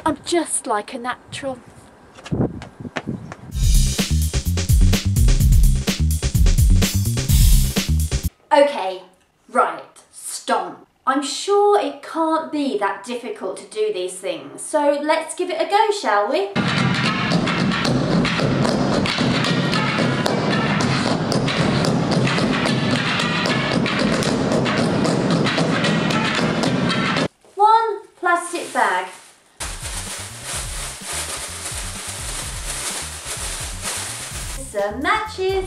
I'm just like a natural. Okay, right, Stomp. I'm sure it can't be that difficult to do these things, so let's give it a go, shall we? One plastic bag. Some matches.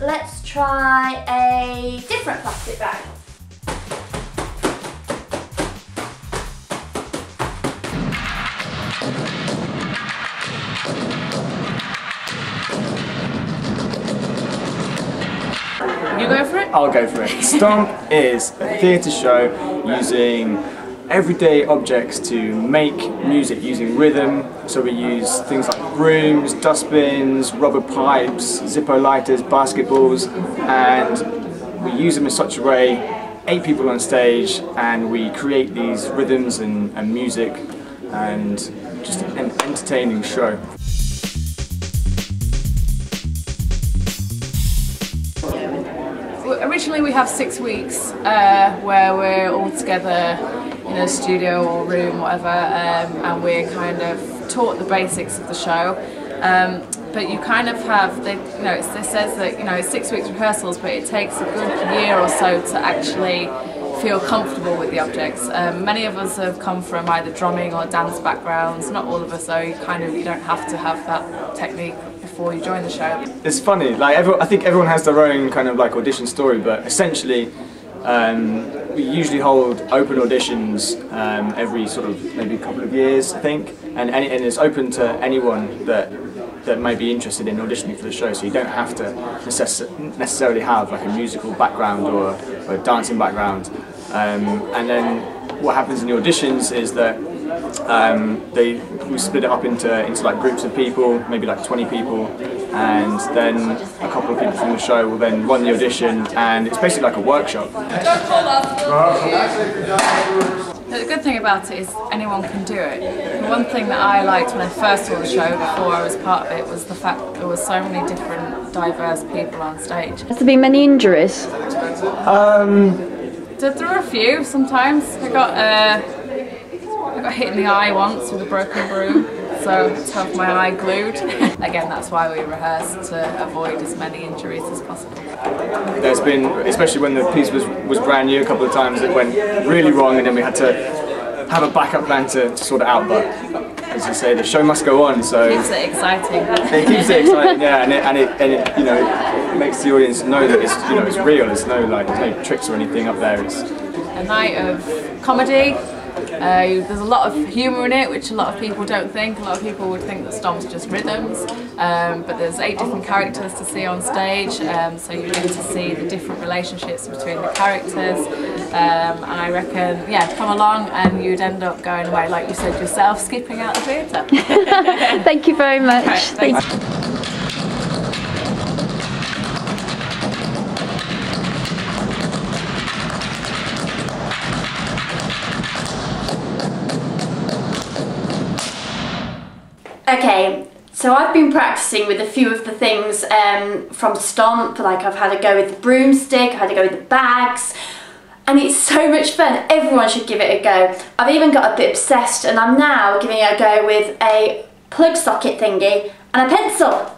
Let's try a different plastic bag. You go for it? I'll go for it. Stomp is a theatre show using everyday objects to make music using rhythm. So we use things like brooms, dustbins, rubber pipes, Zippo lighters, basketballs, and we use them in such a way, 8 people on stage, and we create these rhythms and music and just an entertaining show. Originally we have 6 weeks where we're all together in a studio or room, whatever, and we're kind of taught the basics of the show. But you kind of have, it says that it's 6 weeks rehearsals, but it takes a good year or so to actually feel comfortable with the objects. Many of us have come from either drumming or dance backgrounds. Not all of us, though. You don't have to have that technique before you join the show. It's funny, like I think everyone has their own kind of like audition story, but essentially we usually hold open auditions every sort of maybe a couple of years, I think, and it's open to anyone that may be interested in auditioning for the show, so you don't have to necessarily have like a musical background or a dancing background. And then what happens in the auditions is that we split it up into like groups of people, maybe like 20 people, and then a couple of people from the show will then run the audition, and it's basically like a workshop. The good thing about it is anyone can do it. The one thing that I liked when I first saw the show before I was part of it was the fact that there were so many different diverse people on stage. Has there been many injuries? There were a few sometimes. I got hit in the eye once with a broken broom, so to have my eye glued. Again, that's why we rehearse, to avoid as many injuries as possible. There's been, especially when the piece was brand new, a couple of times it went really wrong, and then we had to have a backup plan to sort it out. But as you say, the show must go on, so it keeps it exciting. It keeps it exciting, yeah, and it makes the audience know that it's it's real. There's no tricks or anything up there. It's a night of comedy. There's a lot of humour in it, which a lot of people don't think. A lot of people would think that Stomp's just rhythms, but there's 8 different characters to see on stage, so you get to see the different relationships between the characters, and I reckon, yeah, come along and you'd end up going away, like you said yourself, skipping out the theatre. Thank you very much. Right, thanks. Okay, so I've been practicing with a few of the things from Stomp, like I've had a go with the broomstick, I've had a go with the bags, and it's so much fun. Everyone should give it a go. I've even got a bit obsessed, and I'm now giving it a go with a plug socket thingy and a pencil.